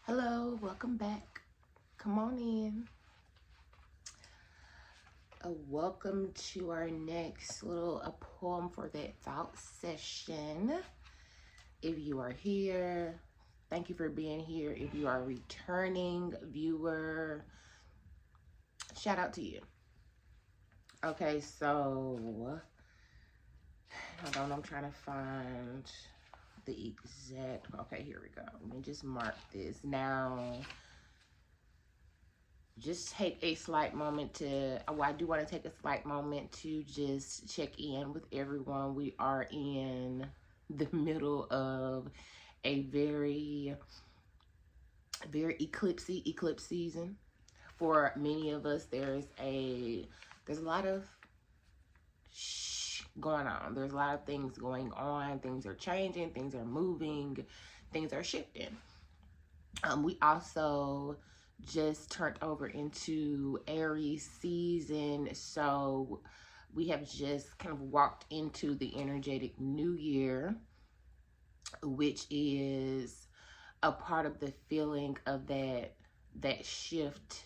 Hello, welcome back. Come on in. Welcome to our next little a poem for that thought session. If you are here, thank you for being here. If you are a returning viewer, shout out to you. Okay, so hold on, I'm trying to find the exact. Okay, here we go. Let me just mark this now. Just take a slight moment to, I do want to take a slight moment to just check in with everyone. We are in the middle of a very eclipse season. For many of us, there's a lot of going on. There's a lot of things going on. Things are changing, things are moving, things are shifting. We also just turned over into Aries season, so we have just kind of walked into the energetic new year, which is a part of the feeling of that shift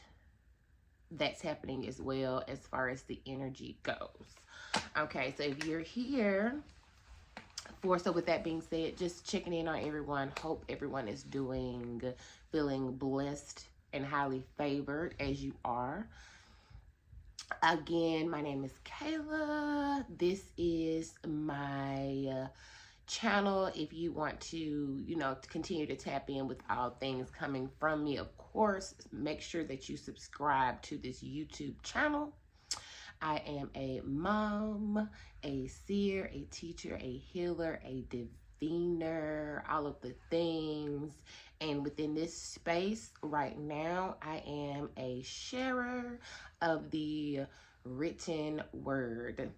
that's happening as well as far as the energy goes. Okay, so if you're here so with that being said, just checking in on everyone. Hope everyone is feeling blessed and highly favored as you are. Again, my name is Kayla. This is my channel. If you want to, continue to tap in with all things coming from me, of course, make sure that you subscribe to this YouTube channel. I am a mom, a seer, a teacher, a healer, a diviner, all of the things. And within this space right now, I am a sharer of the written word.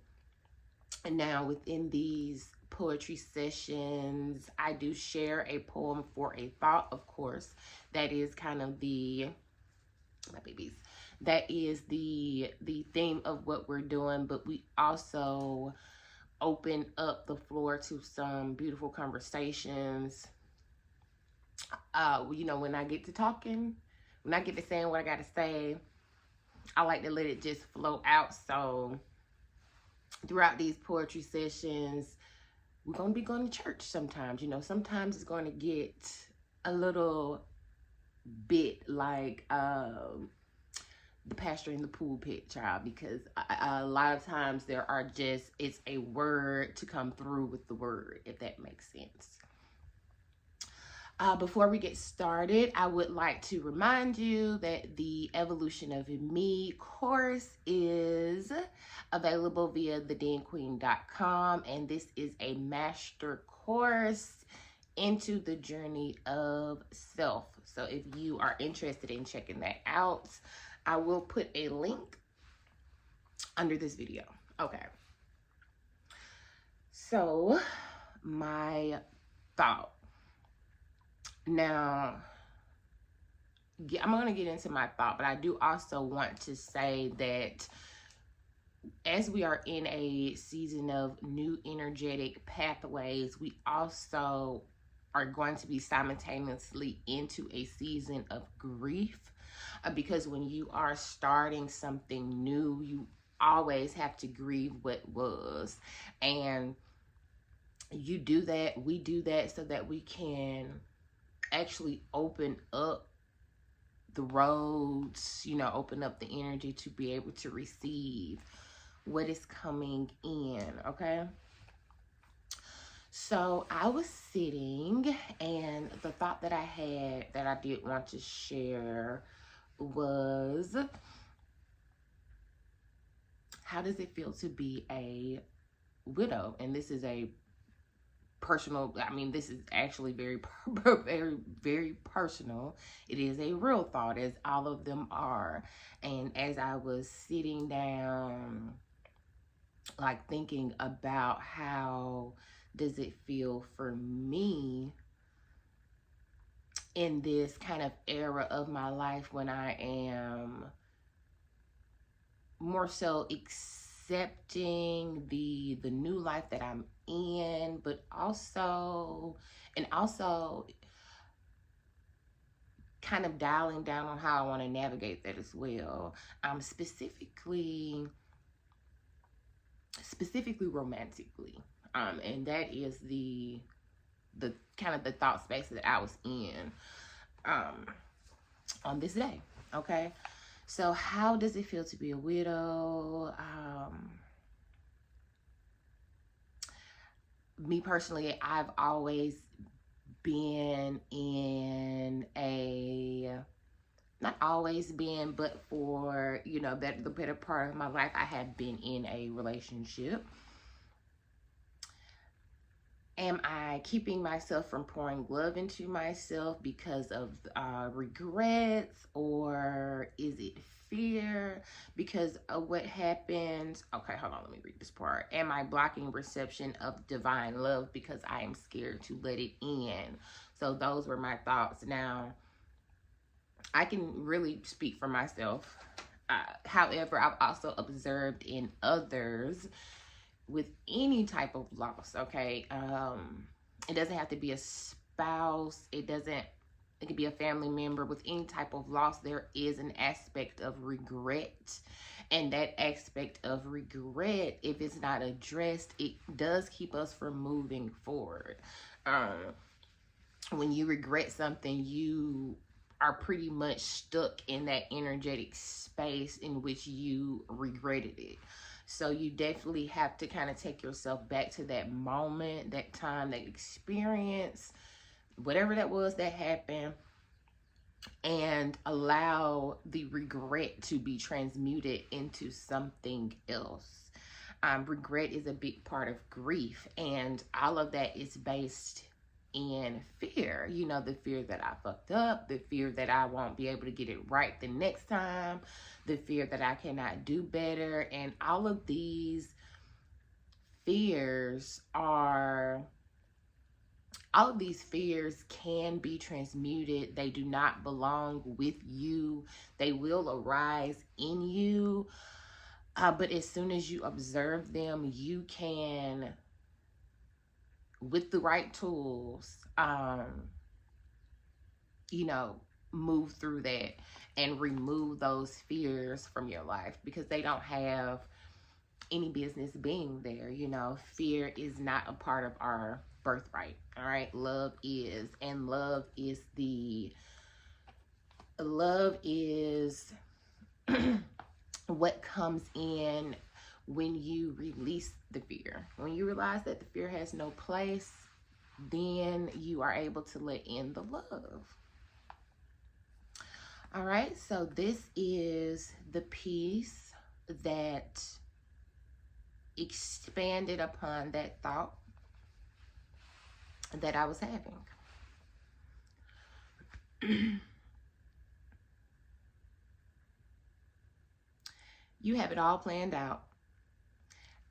And now within these poetry sessions, I do share a poem for a thought, of course. That is kind of my babies. That is the theme of what we're doing, but we also open up the floor to some beautiful conversations. When I get to talking, when I get to saying what I got to say, I like to let it just flow out. So throughout these poetry sessions, we're going to be going to church sometimes. Sometimes it's going to get a little bit like the pastor in the pulpit, child, because a lot of times it's a word to come through with the word, if that makes sense. Before we get started, I would like to remind you that the Evolution of Me course is available via thedanqueen.com, and this is a master course into the journey of self. So if you are interested in checking that out, I will put a link under this video. Okay. So, my thought. Now, I'm going to get into my thought, but I do also want to say that as we are in a season of new energetic pathways, we also are going to be simultaneously into a season of grief. Because when you are starting something new, you always have to grieve what was. And you do that, we do that so that we can actually open up the roads, open up the energy to be able to receive what is coming in, okay? So I was sitting, and the thought that I had that I did want to share was, how does it feel to be a widow? And this is a personal, this is actually very, very personal. It is a real thought, as all of them are. And as I was sitting down, like thinking about how does it feel for me in this kind of era of my life when I am more so accepting the new life that I'm in, but also kind of dialing down on how I want to navigate that as well. Specifically romantically. And that is the kind of the thought space that I was in on this day. Okay. So how does it feel to be a widow? Me personally, I've always been in a, not always been, but for, you know, that the better part of my life, I have been in a relationship. Am I keeping myself from pouring love into myself because of regrets, or is it fear because of what happens? Okay, hold on, let me read this part. Am I blocking reception of divine love because I am scared to let it in? So those were my thoughts. Now, I can really speak for myself. However, I've also observed in others with any type of loss. Okay, it doesn't have to be a spouse, it could be a family member. With any type of loss, there is an aspect of regret, and that aspect of regret, if it's not addressed, it does keep us from moving forward. When you regret something, you are pretty much stuck in that energetic space in which you regretted it. So you definitely have to kind of take yourself back to that moment, that time, that experience, whatever that was that happened, and allow the regret to be transmuted into something else. Regret is a big part of grief, and all of that is based in fear. You know, the fear that I fucked up, the fear that I won't be able to get it right the next time, the fear that I cannot do better. And all of these fears can be transmuted. They do not belong with you. They will arise in you. But as soon as you observe them, you can, with the right tools, you know, move through that and remove those fears from your life, because they don't have any business being there. You know, fear is not a part of our birthright. All right, love is, and love is what comes in when you release the fear. When you realize that the fear has no place, then you are able to let in the love. All right, so this is the piece that expanded upon that thought that I was having. You have it all planned out.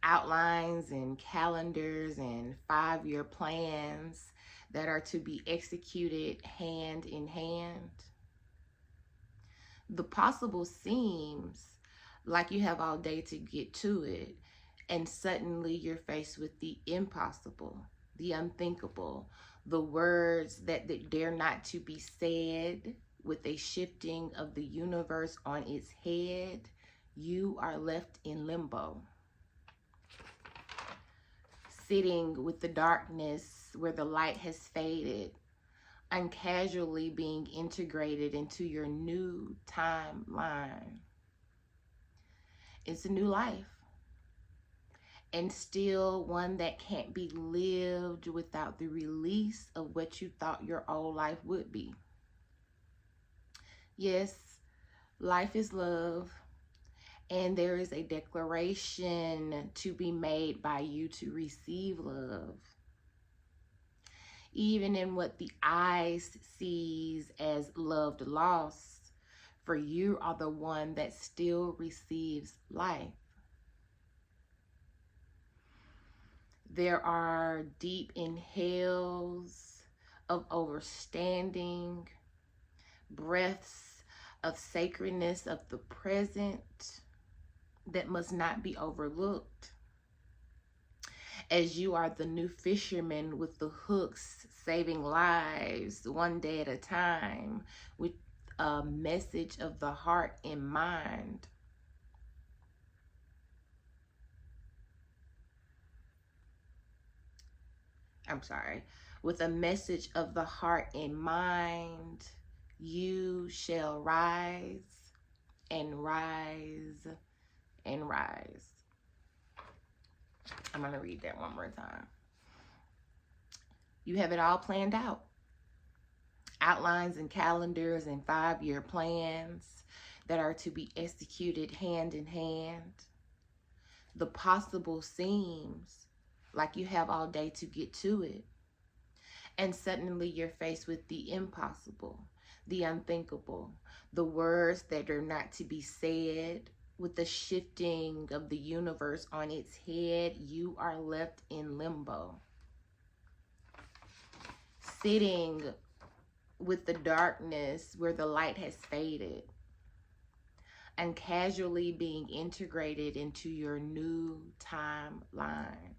Outlines and calendars and 5-year plans that are to be executed hand in hand. The possible seems like you have all day to get to it, and suddenly you're faced with the impossible, the unthinkable, the words that dare not to be said. With a shifting of the universe on its head, you are left in limbo, sitting with the darkness where the light has faded, uncasually being integrated into your new timeline. It's a new life, and still one that can't be lived without the release of what you thought your old life would be. Yes, life is love, and there is a declaration to be made by you to receive love. Even in what the eyes sees as loved loss, for you are the one that still receives life. There are deep inhales of overstanding, breaths of sacredness of the present that must not be overlooked. as you are the new fisherman with the hooks, saving lives one day at a time, with a message of the heart in mind. I'm sorry. With a message of the heart in mind, you shall rise and rise and rise. I'm going to read that one more time. You have it all planned out. Outlines and calendars and 5-year plans that are to be executed hand in hand. The possible seems like you have all day to get to it. And suddenly you're faced with the impossible, the unthinkable, the words that are not to be said. With the shifting of the universe on its head, you are left in limbo, sitting with the darkness where the light has faded, and casually being integrated into your new timeline.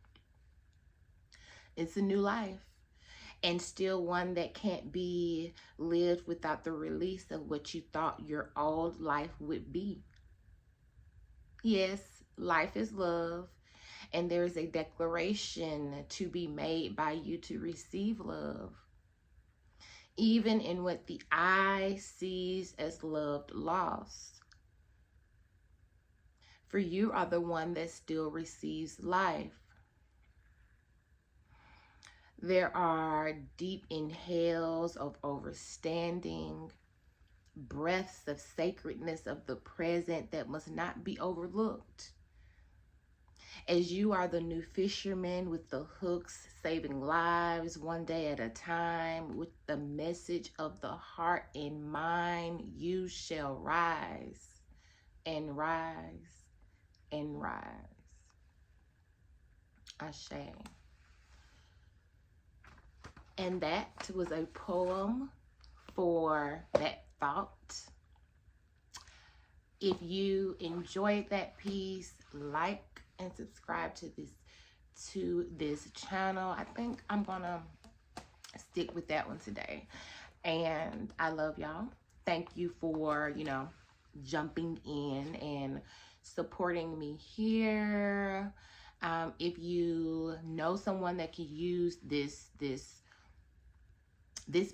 It's a new life, and still one that can't be lived without the release of what you thought your old life would be. Yes, life is love, and there is a declaration to be made by you to receive love, even in what the eye sees as loved loss. For you are the one that still receives life. There are deep inhales of overstanding, breaths of sacredness of the present that must not be overlooked. As you are the new fisherman with the hooks, saving lives one day at a time, with the message of the heart in mind, you shall rise and rise and rise. Ashe. And that was a poem for that thought. If you enjoyed that piece, like and subscribe to this channel. I think I'm gonna stick with that one today. And I love y'all. Thank you for, jumping in and supporting me here. If you know someone that could use this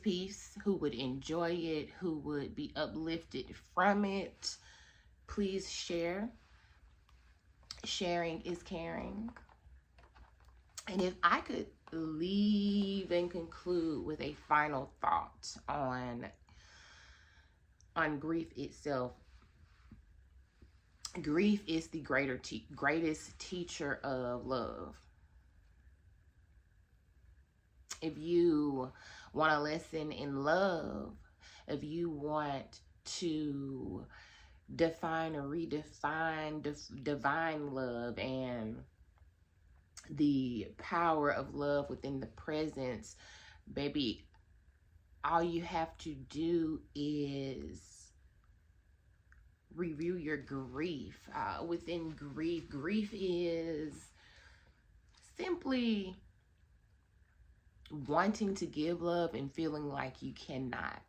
piece, who would enjoy it, who would be uplifted from it, please share. Sharing is caring. And if I could leave and conclude with a final thought on grief itself, grief is the greatest teacher of love. If you want a lesson in love, if you want to define or redefine divine love and the power of love within the presence, baby, all you have to do is review your grief. Within grief is simply wanting to give love and feeling like you cannot.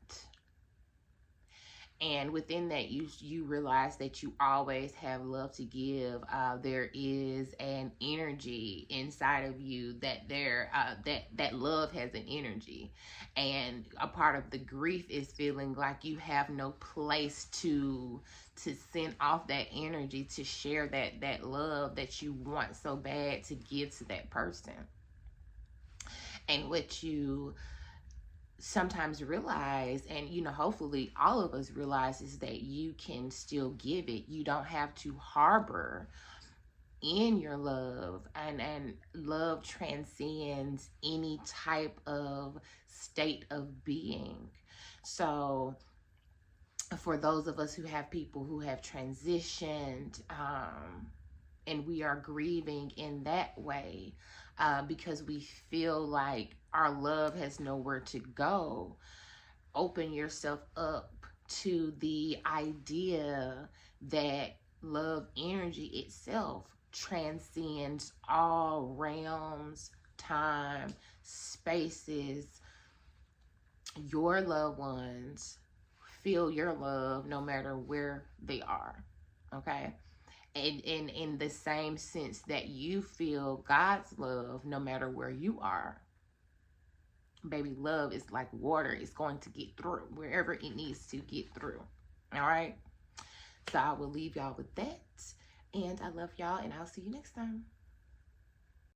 And within that, you realize that you always have love to give. There is an energy inside of you that love has an energy, and a part of the grief is feeling like you have no place to send off that energy, to share that love that you want so bad to give to that person. And what you sometimes realize, and hopefully all of us realize, is that you can still give it. You don't have to harbor in your love, and love transcends any type of state of being. So for those of us who have people who have transitioned, and we are grieving in that way, because we feel like our love has nowhere to go, open yourself up to the idea that love energy itself transcends all realms, time, spaces. Your loved ones feel your love no matter where they are. Okay? And in the same sense that you feel God's love no matter where you are. Baby, love is like water. It's going to get through wherever it needs to get through. All right? So I will leave y'all with that. And I love y'all, and I'll see you next time.